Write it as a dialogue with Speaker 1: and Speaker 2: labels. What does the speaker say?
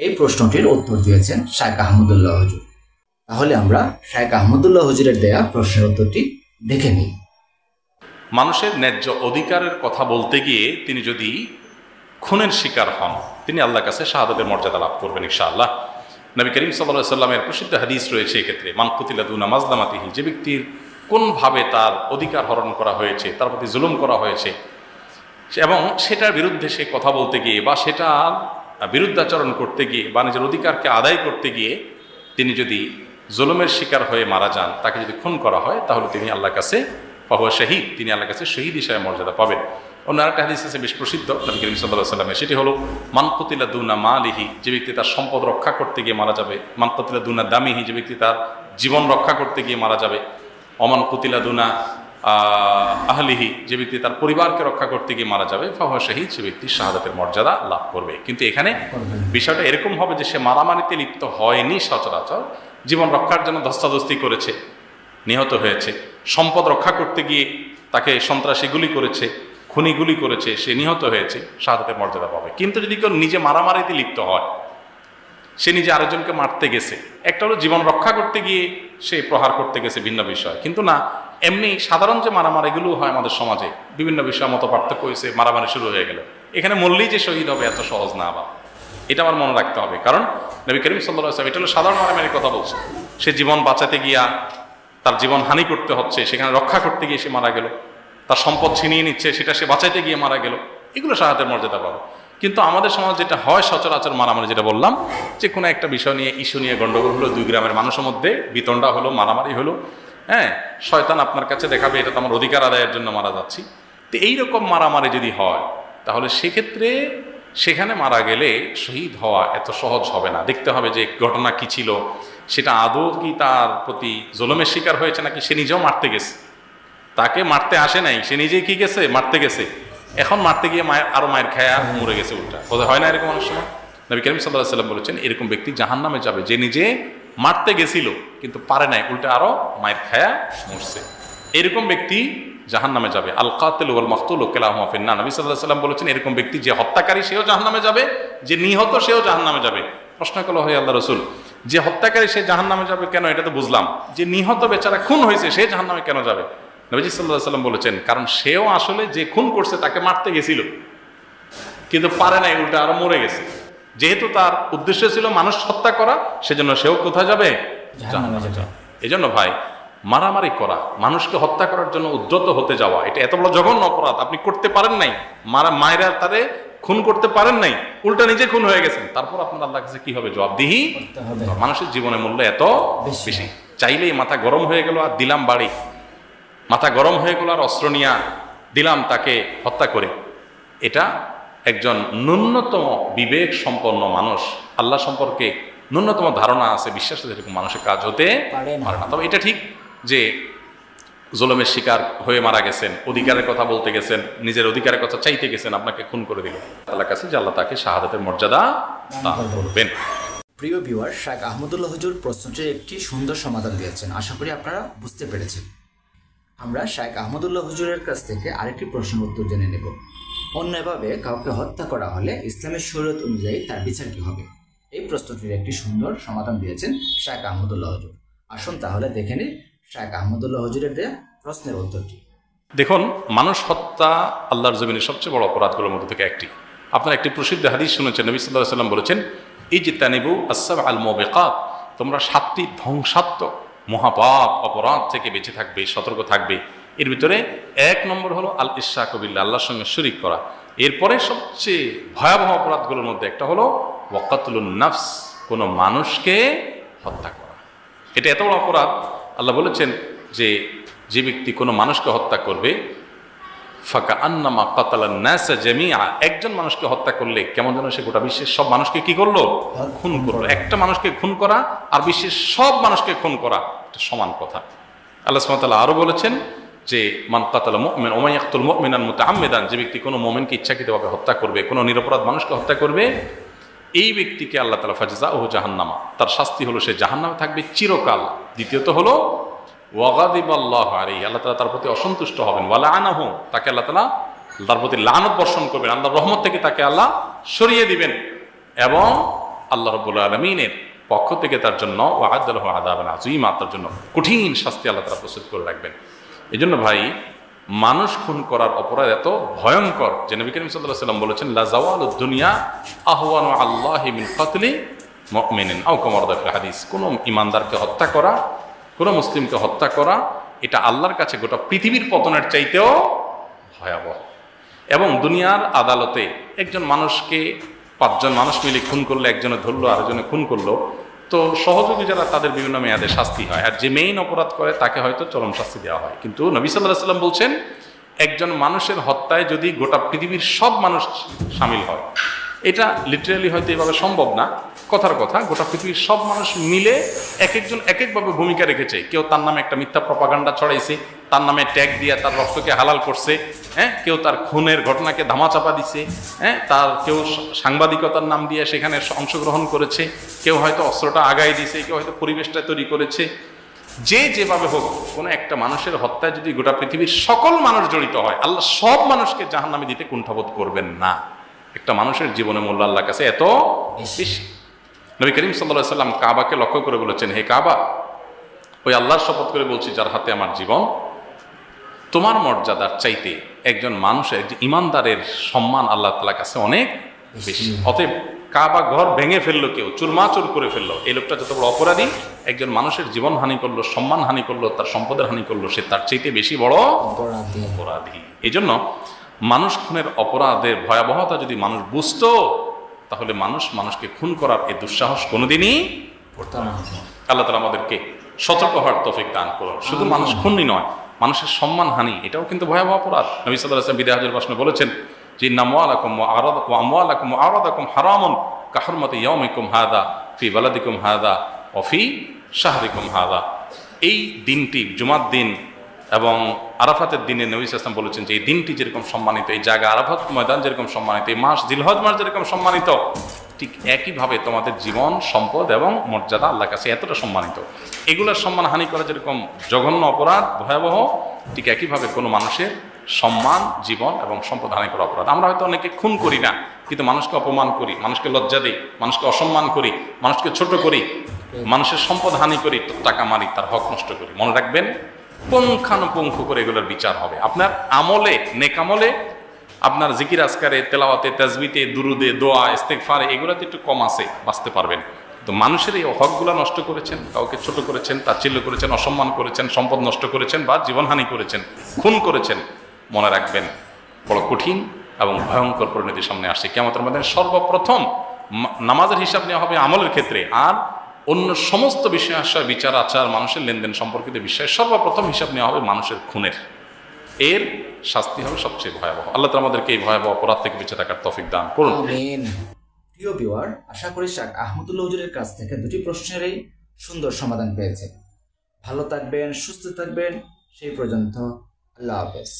Speaker 1: এই প্রশ্নটির উত্তর দিয়েছেন শাইখ আহমদুল্লাহ হুজুর। তাহলে আমরা শাইখ আহমদুল্লাহ হুজুরের দেয়া প্রশ্নের উত্তরটি দেখে নিই।
Speaker 2: মানুষের ন্যায্য অধিকারের কথা বলতে গিয়ে তিনি যদি খুনের শিকার হন, তিনি আল্লাহর কাছে শাহাদাতের মর্যাদা লাভ করবেন ইনশাআল্লাহ। নবী করিম সাল্লাল্লাহু আলাইহি সাল্লামের প্রসিদ্ধ হাদিস রয়েছে এক্ষেত্রে, মান কুতিলা দুনা মাজলামাতিহি, যে ব্যক্তির কোনভাবে তার অধিকার হরণ করা হয়েছে, তার প্রতি জুলুম করা হয়েছে এবং সেটার বিরুদ্ধে সে কথা বলতে গিয়ে বা সেটা বিরুদ্ধাচরণ করতে গিয়ে বা নিজের অধিকারকে আদায় করতে গিয়ে তিনি যদি জুলুমের শিকার হয়ে মারা যান, তাকে যদি খুন করা হয়, তাহলে তিনি আল্লাহর কাছে ফাহুয়া শহীদ, তিনি আল্লাহর কাছে শহীদ হিসাবে মর্যাদা পাবেন। অন্য আরেকটা হাদিস আছে বেশ প্রসিদ্ধ নবী করিম সাল্লাল্লাহু আলাইহি সাল্লামের, সেটি হলো মান কুতিলা দুনা মালিহি, যে ব্যক্তি তার সম্পদ রক্ষা করতে গিয়ে মারা যাবে। মান কুতিলা দুনা দামিহি, যে ব্যক্তি তার জীবন রক্ষা করতে গিয়ে মারা যাবে। অমান কুতিলা দুনা আহলিহি, যে ব্যক্তি তার পরিবারকে রক্ষা করতে গিয়ে মারা যাবে। ফাহুয়া শহীদ, সে ব্যক্তি শাহাদাতের মর্যাদা লাভ করবে। কিন্তু এখানে বিষয়টা এরকম হবে যে সে মারামারিতে লিপ্ত হয়নি, সচরাচর জীবন রক্ষার জন্য ধস্তাধস্তি করেছে, নিহত হয়েছে, সম্পদ রক্ষা করতে গিয়ে তাকে সন্ত্রাসী গুলি করেছে, খুনি গুলি করেছে, সে নিহত হয়েছে, শাহাদাতের মর্যাদা পাবে। কিন্তু যদি কেউ নিজে মারামারিতে লিপ্ত হয়, সে নিজে আরেকজনকে মারতে গেছে, একটা হলো জীবন রক্ষা করতে গিয়ে সে প্রহার করতে গেছে, ভিন্ন বিষয়। কিন্তু না, এমনি সাধারণ যে মারামারিগুলো হয় আমাদের সমাজে, বিভিন্ন বিষয় মতো পার্থক্য হয়েছে, মারামারি শুরু হয়ে গেল, এখানে মরলেই যে শহীদ হবে এত সহজ না। আবার এটা আমার মনে রাখতে হবে, কারণ নবী করিম সাল্লাল্লাহু আলাইহি ওয়াসাল্লাম এটা হলো সাধারণ মারামারির কথা বলছে। সে জীবন বাঁচাতে গিয়া তার জীবন হানি করতে হচ্ছে, সেখানে রক্ষা করতে গিয়ে সে মারা গেল, তার সম্পদ ছিনিয়ে নিচ্ছে, সেটা সে বাঁচাইতে গিয়ে মারা গেল, এগুলো শাহাদাতের মর্যাদা পাবে। কিন্তু আমাদের সমাজ যেটা হয় সচরাচর মারামারি, যেটা বললাম, যে কোনো একটা বিষয় নিয়ে, ইস্যু নিয়ে গন্ডগোল হলো, দুই গ্রামের মানুষের মধ্যে বিতণ্ডা হলো, মারামারি হলো, হ্যাঁ, শয়তান আপনার কাছে দেখাবে এটা তো আমার অধিকার আদায়ের জন্য মারা যাচ্ছি। তো এইরকম মারামারি যদি হয়, তাহলে সেক্ষেত্রে সেখানে মারা গেলে শহীদ হওয়া এত সহজ হবে না। দেখতে হবে যে ঘটনা কি ছিল, সেটা আদৌ কি তার প্রতি জুলুমের শিকার হয়েছে নাকি সে নিজেও মারতে গেছে, তাকে মারতে আসে নাই, সে নিজেই কি গেছে, মারতে গেছে, এখন মারতে গিয়ে মায়ের খায়া মরে গেছে উল্টা। বোধহয় হয় না এরকম অনেক সময়? নবী করিম সাল্লাল্লাহু আলাইহি ওয়াসাল্লাম বলেছেন এরকম ব্যক্তি জাহান্নামে যাবে, যে নিজে মারতে গেছিল কিন্তু পারে নাই, উল্টা আরো মায়ের খায়া মরছে, এরকম ব্যক্তি জাহান্নামে যাবে। আল কাতিল ওয়াল মাকতুল কিলাহুমা ফিন্নার, নবী সাল্লাল্লাহু আলাইহি ওয়াসাল্লাম বলেছেন এরকম ব্যক্তি, যে হত্যাকারী সেও জাহান্নামে যাবে, যে নিহত সেও জাহান্নামে যাবে। প্রশ্ন করলো, হয় আল্লাহ রাসূল, যে হত্যাকারী সে জাহান্নামে যাবে কেন? এটা তো বুঝলাম, যে নিহত বেচারা খুন হয়েছে সে জাহান্নামে কেন যাবে? নবীজি সাল্লাল্লাহু আলাইহি ওয়াসাল্লাম বলেছেন, কারণ সেও আসলে যে খুন করছে তাকে মারতে গেছিল কিন্তু পারে নাই, উল্টা আরো মরে গেছে। যেহেতু তার উদ্দেশ্য ছিল মানুষ হত্যা করা, সেজন্য সেও কোথায় যাবে? জাহান্নামে যাবে। এজন্য ভাই, মারামারি করা, মানুষকে হত্যা করার জন্য উদ্যত হতে যাওয়া, এটা এত বড় জঘন্য অপরাধ। আপনি করতে পারেন নাই, মায়েরা তারে খুন করতে পারেন নাই, উল্টা নিজে খুন হয়ে গেছেন, তারপর আপনার আল্লাহর কাছে কি হবে? জবাবদিহি। মানুষের জীবনের মূল্য এত বেশি। চাইলেই মাথা গরম হয়ে গেল আর দিলাম বাড়ি, মাথা গরম হয়ে গেল আর অস্ত্র নিয়ে দিলাম তাকে হত্যা করে, এটা একজন ন্যূনতম বিবেক সম্পন্ন মানুষ, আল্লাহ সম্পর্কে ন্যূনতম ধারণা আছে, বিশ্বাস আছে, এরকম মানুষের কাজ হতে পারে না। তবে এটা ঠিক যে জুলুমের শিকার হয়ে মারা গেছেন, অধিকারের কথা বলতে গেছেন, নিজের অধিকারের কথা চাইতে গেছেন, আপনাকে খুন করে দিল, আল্লাহর কাছে যে আল্লাহ তাকে শাহাদাতের মর্যাদা দান করবেন।
Speaker 1: প্রিয় ভিউয়ার, শাইখ আহমদুল্লাহ হুজুর প্রশ্নটির একটি সুন্দর সমাধান দিয়েছেন, আশা করি আপনারা বুঝতে পেরেছেন। আমরা শাইখ আহমদুল্লাহ হুজুরের কাছ থেকে আরেকটি প্রশ্নের উত্তর জেনে নেব। অন্যভাবে কাউকে হত্যা করা হলে ইসলামের শরীয়ত অনুযায়ী তার বিচার কি হবে? এই প্রশ্নটির একটি সুন্দর সমাধান দিয়েছেন শাইখ আহমদুল্লাহ হুজুর। আসুন তাহলে দেখে নিই শাইখ আহমদুল্লাহ হুজুরের দেয়া প্রশ্নের উত্তরটি।
Speaker 2: দেখুন, মানুষ হত্যা আল্লাহর জমিনের সবচেয়ে বড় অপরাধগুলোর মধ্যে থেকে একটি। আপনারা একটি প্রসিদ্ধ হাদিস শুনেছেন, নবী সাল্লাল্লাহু আলাইহি ওয়াসাল্লাম বলেছেন, ইজতানিবু আস-সাবআল মুবিকাত, তোমরা 7টি ধ্বংসাত্মক মহাপাপ অপরাধ থেকে বেঁচে থাকবে, সতর্ক থাকবে। এর ভিতরে 1 নম্বর হলো আল ইশরাকু বিল্লাহ, আল্লাহর সঙ্গে শরীক করা। এরপরে সবচেয়ে ভয়াবহ অপরাধগুলোর মধ্যে একটা হলো ওয়াকাতুলুন নাফস, কোনো মানুষকে হত্যা করা। এটা এত বড় অপরাধ, আল্লাহ বলেছেন যে যে ব্যক্তি কোনো মানুষকে হত্যা করবে, ফাকা আন্নামা কাতালান নাসা জামিআ, একজন মানুষকে হত্যা করলে কেমন যেন সে গোটা বিশ্বের সব মানুষকে কি করলো? খুন করলো। একটা মানুষকে খুন করা আর বিশ্বের সব মানুষকে খুন করা এটা সমান কথা। আল্লাহ সুবহানাহু ওয়া তাআলা আরো বলেছেন যে মান কাতালা মুমিন ওয়া মান ইয়াকতুল মুমিনান মুতাআম্মিদান, যে ব্যক্তি কোনো মুমিনকে ইচ্ছাকৃতভাবে হত্যা করবে, কোনো নিরপরাধ মানুষকে হত্যা করবে, এই ব্যক্তিকে আল্লাহ তাআলা ফাজাযাউহু জাহান্নামা, তার শাস্তি হলো সে জাহান্নামে থাকবে চিরকাল। দ্বিতীয়ত হলো ওয়াগাদিবাল্লাহু আলাইহি, আল্লাহ তাআলা তার প্রতি অসন্তুষ্ট হবেন, ওয়া লাআনাহু, তাকে আল্লাহ তাআলা তার প্রতি লানত বর্ষণ করবেন, আল্লাহর রহমত থেকে তাকে আল্লাহ সরিয়ে দিবেন, এবং আল্লাহ রাব্বুল আলামিনের পক্ষ থেকে তার জন্য ওয়া'আদ্দা লাহু আযাবান আযীমা, তার জন্য কঠিন শাস্তি আল্লাহ তাআলা প্রস্তুত করে রাখবেন। এজন্য ভাই, মানুষ খুন করার অপরাধ এত ভয়ঙ্কর যে নবী করিম সাল্লাল্লাহু আলাইহি ওয়াসাল্লাম বলেছেন, লা যাওয়ালুদ দুনিয়া আহওয়ানু আল্লাহি মিন কাতলি মুমিনিন আও কামা ওয়ারদা ফিল হাদিস। কোন ঈমানদারকে হত্যা করা, কোন মুসলিমকে হত্যা করা, এটা আল্লাহর কাছে গোটা পৃথিবীর পতনের চাইতেও ভয়াবহ। এবং দুনিয়ার আদালতে একজন মানুষকে 5 জন মানুষ মিলে খুন করলে, একজনে ধরলো আরেকজনে খুন করলো, তো সহযোগী যারা তাদের বিভিন্ন মেয়াদে শাস্তি হয়, আর যে মেইন অপরাধ করে তাকে হয়তো চরম শাস্তি দেওয়া হয়। কিন্তু নবী সাল্লাল্লাহু আলাইহি ওয়াসাল্লাম বলছেন, একজন মানুষের হত্যায় যদি গোটা পৃথিবীর সব মানুষ শামিল হয়, এটা লিটারালি হয়তো এভাবে সম্ভব না, কথার কথা, গোটা পৃথিবীর সব মানুষ মিলে এক একজন এক একভাবে ভূমিকা রেখেছে। কেউ তার নামে একটা মিথ্যা প্রপাগান্ডা ছড়াইছে, তার নামে ট্যাগ দিয়ে তার রক্তকে হালাল করছে, কেউ তার খুনের ঘটনাকে ধামাচাপা দিছে, তার কেউ সাংবাদিকতার নাম দিয়ে সেখানে অংশগ্রহণ করেছে, কেউ হয়তো অস্ত্রটা আগায় দিছে, কেউ হয়তো পরিবেশটা তৈরি করেছে। যে যেভাবে হোক, কোনো একটা মানুষের হত্যায় যদি গোটা পৃথিবীর সকল মানুষ জড়িত হয়, আল্লাহ সব মানুষকে জাহান্নামে দিতে কুণ্ঠাবোধ করবেন না। একটা মানুষের জীবনে মূল্য আল্লাহর কাছে এত বেশি। নবী করিম সাল্লাল্লাহু আলাইহি ওয়াসাল্লাম কাবাকে লক্ষ্য করে বলেছেন, হে কাবা, ওই আল্লাহর শপথ করে বলছি যার হাতে আমার জীবন, তোমার মর্যাদার চাইতে একজন মানুষের, একজন ইমানদারের সম্মান আল্লাহ তাআলার কাছে অনেক বেশি। অতএব কাবা ঘর ভেঙে ফেললো, কেউ চুরমাচুর করে ফেললো, এই লোকটা যত বড় অপরাধী, একজন মানুষের জীবন হানি করলো, সম্মান হানি করলো, তার সম্পদের হানি করলো, সে তার চাইতে বেশি বড় অপরাধী। এই জন্য মানুষ খুনের অপরাধের ভয়াবহতা যদি মানুষ বুঝতো, তাহলে মানুষকে খুন করার এই দুঃসাহস কোনোদিনই করতো না। আল্লাহ তাআলা আমাদেরকে সতর্ক হওয়ার তৌফিক দান করুন। শুধু মানুষ খুনই নয়, মানুষের সম্মান হানি, এটাও কিন্তু ভয়াবহ অপরাধ। নবী সাল্লাল্লাহু আলাইহি ওয়াসাল্লাম বিদায় হজের ভাষণে বলেছেন যে, আমওয়ালাকুম ওয়া আমওয়ালাকুম ওয়া আরাদাকুম হারামুন কাহুরমাতি ইয়াউমিকুম হাযা ফি বালাদিকুম হাযা ওয়া ফি শাহরিকুম হাযা। এই দিনটি, জুমার দিন এবং আরাফাতের দিনে নবী সাল্লাল্লাহু আলাইহি ওয়াসাল্লাম বলেছেন যে এই দিনটি যেরকম সম্মানিত, এই জায়গা আরাফাত ময়দান যেরকম সম্মানিত, এই মাস জিলহজ মাস যেরকম সম্মানিত, ঠিক একইভাবে তোমাদের জীবন, সম্পদ এবং মর্যাদা আল্লাহর কাছে এতটা সম্মানিত। এগুলোর সম্মান হানি করা যেরকম জঘন্য অপরাধ, ভয়াবহ, ঠিক একইভাবে কোনো মানুষের সম্মান, জীবন এবং সম্পদ হানি করা অপরাধ। আমরা হয়তো অনেকে খুন করি না, কিন্তু মানুষকে অপমান করি, মানুষকে লজ্জা দিই, মানুষকে অসম্মান করি, মানুষকে ছোট করি, মানুষের সম্পদ হানি করি, টাকা মারি, তার হক নষ্ট করি। মনে রাখবেন, পুঙ্খানুপুঙ্খ করে এগুলোর বিচার হবে। আপনার আমলে, নেক আমলে, আপনার জিকির আজকারে, তেলাওয়াতে, তাজবিতে, দুরুদে, দোয়া, ইস্তেগফারে, এগুলোতে একটু কম আছে, বাঁচতে পারবেন। তো মানুষের এই হকগুলো নষ্ট করেছেন, কাউকে ছোট করেছেন, তাচ্ছিল্য করেছেন, অসম্মান করেছেন, সম্পদ নষ্ট করেছেন বা জীবনহানি করেছেন, খুন করেছেন, মনে রাখবেন বড় কঠিন এবং ভয়ঙ্কর পরিণতির সামনে আসছে। কিয়ামতের ময়দানে সর্বপ্রথম নামাজের হিসাব নেওয়া হবে আমলের ক্ষেত্রে, আর অন্য সমস্ত বিষয় আশয়, বিচার, আচার, মানুষের লেনদেন সম্পর্কিত বিষয়ে সর্বপ্রথম হিসাব নেওয়া হবে মানুষের খুনের। এর শাস্তি হবে সবচেয়ে ভয়াবহ। আল্লাহ তাআলা আমাদেরকে এই ভয়াবহ অপরাধ থেকে বেঁচে থাকার তৌফিক দান করুন।
Speaker 1: আমিন। প্রিয় ভিউয়ার, আশা করি শাইখ আহমদুল্লাহ হুজুরের কাছ থেকে 2টি প্রশ্নেরই সুন্দর সমাধান পেয়েছে। ভালো থাকবেন, সুস্থ থাকবেন, সেই পর্যন্ত আল্লাহ হাফেজ।